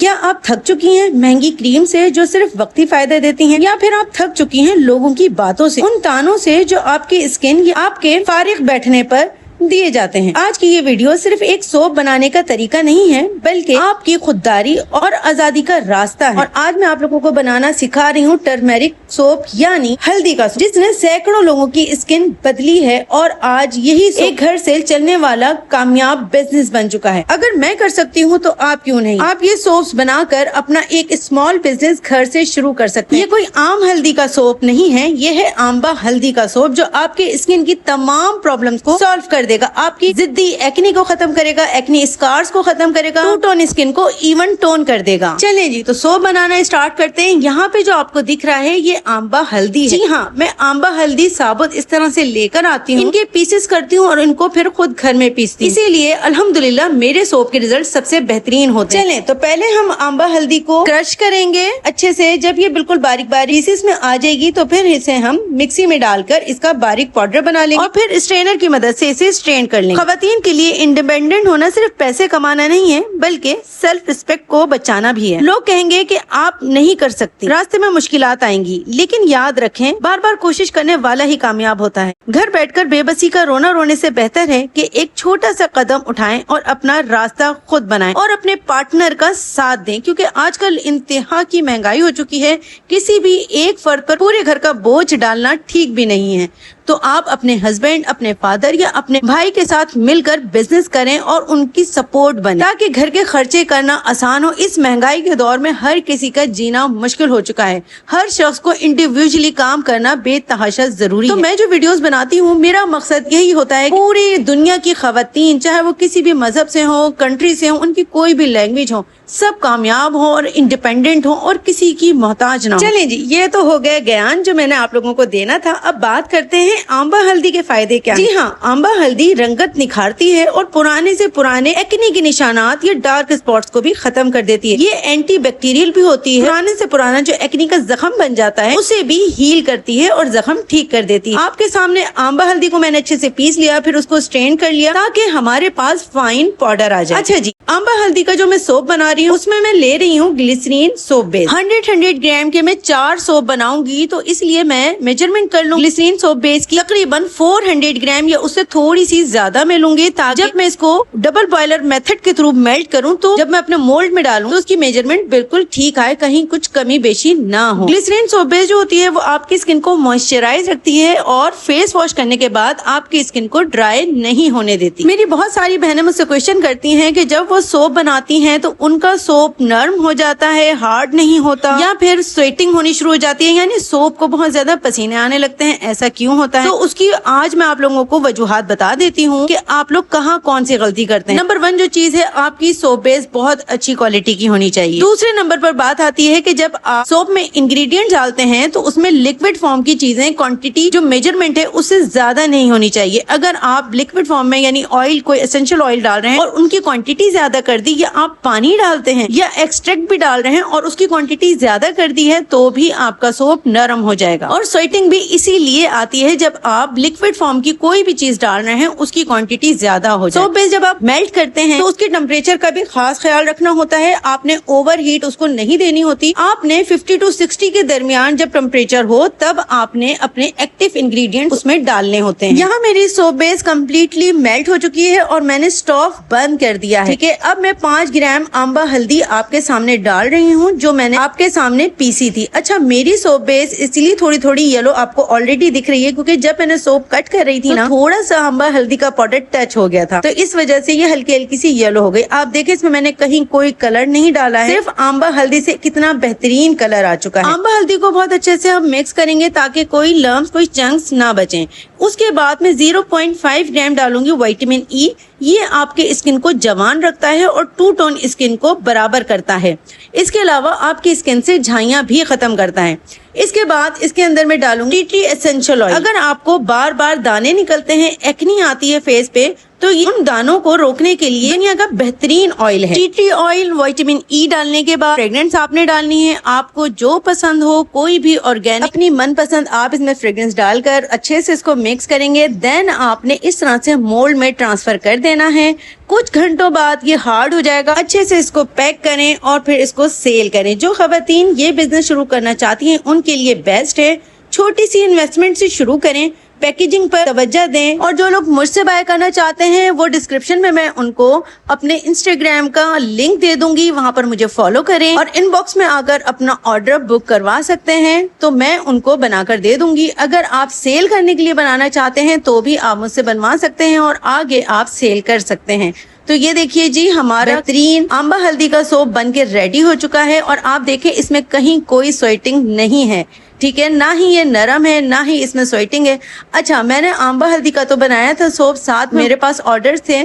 क्या आप थक चुकी हैं महंगी क्रीम से जो सिर्फ वक्ती फायदा देती हैं, या फिर आप थक चुकी हैं लोगों की बातों से, उन तानों से जो आपकी स्किन या आपके फारिग बैठने पर दिए जाते हैं। आज की ये वीडियो सिर्फ एक सोप बनाने का तरीका नहीं है, बल्कि आपकी खुददारी और आजादी का रास्ता है। और आज मैं आप लोगों को बनाना सिखा रही हूँ टर्मेरिक सोप, यानी हल्दी का सोप, जिसने सैकड़ों लोगों की स्किन बदली है और आज यही एक घर से चलने वाला कामयाब बिजनेस बन चुका है। अगर मैं कर सकती हूँ तो आप क्यों नहीं। आप ये सोप्स बनाकर अपना एक स्मॉल बिजनेस घर से शुरू कर सकते हैं। ये कोई आम हल्दी का सोप नहीं है, ये है आंबा हल्दी का सोप, जो आपके स्किन की तमाम प्रॉब्लम्स को सॉल्व कर देगा। आपकी जिद्दी एक्ने को खत्म करेगा, एक्ने स्कार्स को खत्म करेगा, टू टोन स्किन को इवन टोन कर देगा। चलें जी, तो सोप बनाना स्टार्ट करते हैं। यहाँ पे जो आपको दिख रहा है ये आंबा हल्दी है। जी हाँ, मैं आंबा हल्दी साबुत इस तरह से लेकर आती हूँ, इनके पीसेस करती हूँ और इनको फिर खुद घर में पीसती हूँ। इसीलिए अल्हम्दुलिल्लाह मेरे सोप के रिजल्ट सबसे बेहतरीन होते हैं। चलें, तो पहले हम आंबा हल्दी को क्रश करेंगे अच्छे से। जब ये बिल्कुल बारीक बारीक पीसेस में आ जाएगी तो फिर इसे हम मिक्सी में डालकर इसका बारीक पाउडर बना लेंगे और फिर स्ट्रेनर की मदद से इसे स्ट्रेन कर लेंगे। खवातीन के लिए इंडिपेंडेंट होना सिर्फ पैसे कमाना नहीं है, बल्कि सेल्फ रिस्पेक्ट को बचाना भी है। लोग कहेंगे कि आप नहीं कर सकती, रास्ते में मुश्किलात आएंगी, लेकिन याद रखें बार बार कोशिश करने वाला ही कामयाब होता है। घर बैठकर बेबसी का रोना रोने से बेहतर है कि एक छोटा सा कदम उठाएं और अपना रास्ता खुद बनाएं और अपने पार्टनर का साथ दें, क्योंकि आजकल इंतहा की महंगाई हो चुकी है। किसी भी एक फर्द पर पूरे घर का बोझ डालना ठीक भी नहीं है। तो आप अपने हस्बैंड, अपने फादर या अपने भाई के साथ मिलकर बिजनेस करें और उनकी सपोर्ट बने, ताकि घर के खर्चे करना आसान हो। इस महंगाई के दौर में हर किसी का जीना मुश्किल हो चुका है। हर शख्स को इंडिविजुअली काम करना बेतहाशा जरूरी है। तो मैं जो वीडियोस बनाती हूँ, मेरा मकसद यही होता है पूरी दुनिया की खवातीन, चाहे वो किसी भी मजहब से हो, कंट्री से हो, उनकी कोई भी लैंग्वेज हो, सब कामयाब हो और इंडिपेंडेंट हो और किसी की मोहताज ना हो। चलें जी, ये तो हो गया ज्ञान जो मैंने आप लोगों को देना था। अब बात करते हैं आंबा हल्दी के फायदे क्या। जी हाँ, आंबा हल्दी रंगत निखारती है और पुराने से पुराने एक्ने के निशानात या डार्क स्पॉट्स को भी खत्म कर देती है। ये एंटी बैक्टीरियल भी होती है। पुराने से पुराना जो एक्ने का जख्म बन जाता है उसे भी हील करती है और जख्म ठीक कर देती है। आपके सामने आंबा हल्दी को मैंने अच्छे से पीस लिया, फिर उसको स्ट्रेन कर लिया ताकि हमारे पास फाइन पाउडर आ जाए। अच्छा जी, आंबा हल्दी का जो मैं सोप बना रही हूँ उसमें मैं ले रही हूँ ग्लिसरीन सोप बेस। 100 ग्राम के मैं 4 सोप बनाऊंगी, तो इसलिए मैं मेजरमेंट कर लूँ। ग्लिसरीन सोप बेस की तकरीबन 400 ग्राम या उससे थोड़ी सी ज्यादा मैं लूंगी, ताकि जब मैं इसको डबल बॉयलर मेथड के थ्रू मेल्ट करूँ तो जब मैं अपने मोल्ड में डालूं तो उसकी मेजरमेंट बिल्कुल ठीक आए, कहीं कुछ कमी बेशी ना हो। ग्लिसरीन सोप बेस जो होती है वो आपकी स्किन को मॉइस्चराइज रखती है और फेस वॉश करने के बाद आपकी स्किन को ड्राई नहीं होने देती। मेरी बहुत सारी बहनें मुझसे क्वेश्चन करती हैं कि जब वो सोप बनाती हैं तो उनका सोप नरम हो जाता है, हार्ड नहीं होता, या फिर स्वेटिंग होनी शुरू हो जाती है, यानी सोप को बहुत ज्यादा पसीने आने लगते हैं। ऐसा क्यों होता है? तो उसकी आज मैं आप लोगों को वजूहात बता देती हूँ कि आप लोग कहाँ कौन सी गलती करते हैं। नंबर 1 जो चीज है, आपकी सोप बेस बहुत अच्छी क्वालिटी की होनी चाहिए। दूसरे नंबर पर बात आती है कि जब आप सोप में इंग्रेडिएंट डालते हैं तो उसमें लिक्विड फॉर्म की चीजें, क्वांटिटी जो मेजरमेंट है उससे ज्यादा नहीं होनी चाहिए। अगर आप लिक्विड फॉर्म में यानी ऑयल, कोई एसेंशियल ऑयल डाल रहे हैं और उनकी क्वांटिटी ज्यादा कर दी, या आप पानी डालते हैं या एक्सट्रैक्ट भी डाल रहे हैं और उसकी क्वांटिटी ज्यादा कर दी है, तो भी आपका सोप नरम हो जाएगा। और स्वेटिंग भी इसीलिए आती है जब आप लिक्विड फॉर्म की कोई भी चीज डाल रहे हैं उसकी क्वांटिटी ज्यादा हो जाए। सोप बेस जब आप मेल्ट करते हैं तो उसके टेम्परेचर का भी खास ख्याल रखना होता है। आपने ओवर हीट उसको नहीं देनी होती। आपने 50 to 60 के दरमियान जब टेम्परेचर हो तब आपने अपने एक्टिव इंग्रेडिएंट उसमें डालने होते हैं। यहाँ मेरी सोप बेस कम्प्लीटली मेल्ट हो चुकी है और मैंने स्टोव बंद कर दिया है। ठीक है, अब मैं 5 ग्राम आंबा हल्दी आपके सामने डाल रही हूँ जो मैंने आपके सामने पीसी थी। अच्छा, मेरी सोप बेस इसलिए थोड़ी थोड़ी येलो आपको ऑलरेडी दिख रही है क्योंकि जब मैंने सोप कट कर रही थी ना, थोड़ा सा आंबा हल्दी का पाउडर टच हो गया था, तो इस वजह से ये हल्की हल्की सी येलो हो गई। आप देखें, इसमें मैंने कहीं कोई कलर नहीं डाला है, सिर्फ आंबा हल्दी से कितना बेहतरीन कलर आ चुका है। आंबा हल्दी को बहुत अच्छे से हम मिक्स करेंगे ताकि कोई लम्स, कोई चंक्स ना बचे। उसके बाद में 0.5 ग्राम डालूंगी विटामिन ई। ये आपके स्किन को जवान रखता है और टू टोन स्किन को बराबर करता है। इसके अलावा आपकी स्किन से झाइयां भी खत्म करता है। इसके बाद इसके अंदर मैं डालूंगी टी ट्री एसेंशियल ऑयल। अगर आपको बार बार दाने निकलते हैं, एक्नी आती है फेस पे, तो ये उन दानों को रोकने के लिए दुनिया का बेहतरीन ऑयल है। Tea tree oil vitamin E डालने के बाद फ्रेग्रेंस आपने डालनी है, आपको जो पसंद हो, कोई भी ऑर्गेनिक अपनी मनपसंद आप इसमें फ्रेग्रेंस डालकर अच्छे से इसको मिक्स करेंगे। देन आपने इस तरह से मोल्ड में ट्रांसफर कर देना है। कुछ घंटों बाद ये हार्ड हो जाएगा। अच्छे से इसको पैक करें और फिर इसको सेल करें। जो खवातीन ये बिजनेस शुरू करना चाहती हैं उनके लिए बेस्ट है। छोटी सी इन्वेस्टमेंट से शुरू करें, पैकेजिंग पर तवज्जो दें। और जो लोग मुझसे बाय करना चाहते हैं वो डिस्क्रिप्शन में मैं उनको अपने इंस्टाग्राम का लिंक दे दूंगी, वहां पर मुझे फॉलो करें और इनबॉक्स में आकर अपना ऑर्डर बुक करवा सकते हैं, तो मैं उनको बनाकर दे दूंगी। अगर आप सेल करने के लिए बनाना चाहते हैं तो भी आप मुझसे बनवा सकते हैं और आगे आप सेल कर सकते हैं। तो ये देखिए जी, हमारा बेहतरीन आंबा हल्दी का सोप बन के रेडी हो चुका है और आप देखें इसमें कहीं कोई स्वेटिंग नहीं है, ठीक है, ना ही ये नरम है ना ही इसमें स्वेटिंग है। अच्छा, मैंने आंबा हल्दी का तो बनाया था सोप, साथ मेरे पास ऑर्डर थे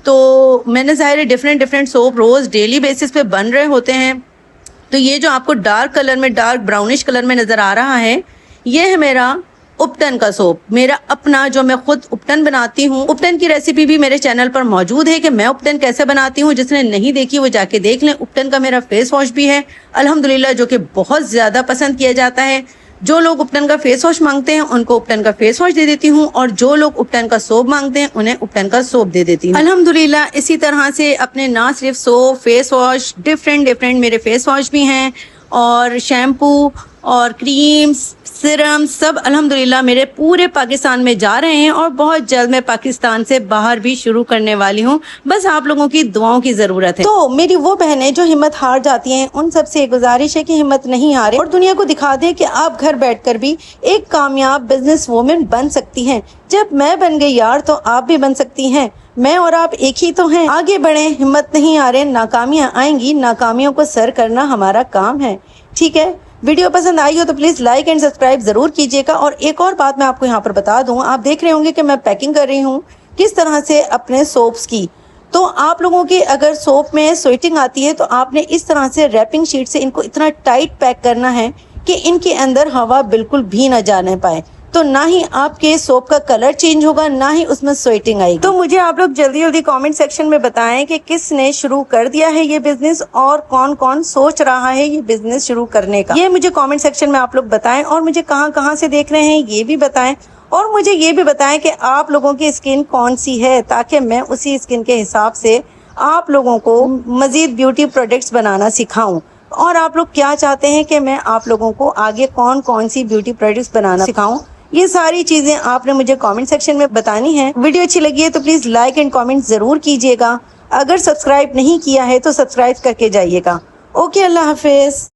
तो मैंने ज़ाहिर है डिफरेंट सोप रोज डेली बेसिस पे बन रहे होते हैं। तो ये जो आपको डार्क कलर में, डार्क ब्राउनिश कलर में नजर आ रहा है, ये है मेरा उपटन का सोप, मेरा अपना जो मैं खुद उपटन बनाती हूँ। उपटन की रेसिपी भी मेरे चैनल पर मौजूद है कि मैं उपटन कैसे बनाती हूँ। जिसने नहीं देखी वो जाके देख लें। उपटन का मेरा फेस वॉश भी है अल्हम्दुलिल्लाह, जो कि बहुत ज्यादा पसंद किया जाता है। जो लोग उपटन का फेस वॉश मांगते हैं उनको उपटन का फेस वॉश दे देती हूँ और जो लोग उपटन का सोप मांगते हैं उन्हें उपटन का सोप दे देती हूँ अल्हम्दुलिल्लाह। इसी तरह से अपने ना सिर्फ सोप, फेस वॉश, डिफरेंट मेरे फेस वॉश भी हैं और शैम्पू और क्रीम्स, सिरम सब अल्हम्दुलिल्लाह मेरे पूरे पाकिस्तान में जा रहे हैं और बहुत जल्द मैं पाकिस्तान से बाहर भी शुरू करने वाली हूँ। बस आप लोगों की दुआओं की जरूरत है। तो मेरी वो बहनें जो हिम्मत हार जाती हैं उन सबसे गुजारिश है कि हिम्मत नहीं हारे और दुनिया को दिखा दें कि आप घर बैठकर भी एक कामयाब बिजनेस वूमेन बन सकती हैं। जब मैं बन गई यार तो आप भी बन सकती हैं। मैं और आप एक ही तो हैं। आगे बढ़े, हिम्मत नहीं हारे। नाकामियां आएंगी, नाकामियों को सर करना हमारा काम है, ठीक है। वीडियो पसंद आई हो तो प्लीज लाइक एंड सब्सक्राइब जरूर कीजिएगा। और एक और बात मैं आपको यहाँ पर बता दूं, आप देख रहे होंगे कि मैं पैकिंग कर रही हूँ किस तरह से अपने सोप्स की। तो आप लोगों के अगर सोप में स्वेटिंग आती है तो आपने इस तरह से रैपिंग शीट से इनको इतना टाइट पैक करना है कि इनके अंदर हवा बिल्कुल भी न जाने पाए। तो ना ही आपके सोप का कलर चेंज होगा, ना ही उसमें स्वेटिंग आएगी। तो मुझे आप लोग जल्दी कमेंट सेक्शन में बताएं कि किसने शुरू कर दिया है ये बिजनेस और कौन कौन सोच रहा है ये बिजनेस शुरू करने का। ये मुझे कमेंट सेक्शन में आप लोग बताएं और मुझे कहां से देख रहे हैं ये भी बताएं। और मुझे ये भी बताएं कि आप लोगों की स्किन कौन सी है, ताकि मैं उसी स्किन के हिसाब से आप लोगों को मजीद ब्यूटी प्रोडक्ट्स बनाना सिखाऊं। और आप लोग क्या चाहते हैं कि मैं आप लोगों को आगे कौन सी ब्यूटी प्रोडक्ट्स बनाना सिखाऊं, ये सारी चीजें आपने मुझे कमेंट सेक्शन में बतानी है। वीडियो अच्छी लगी है तो प्लीज लाइक एंड कमेंट जरूर कीजिएगा। अगर सब्सक्राइब नहीं किया है तो सब्सक्राइब करके जाइएगा। ओके, अल्लाह हाफिज।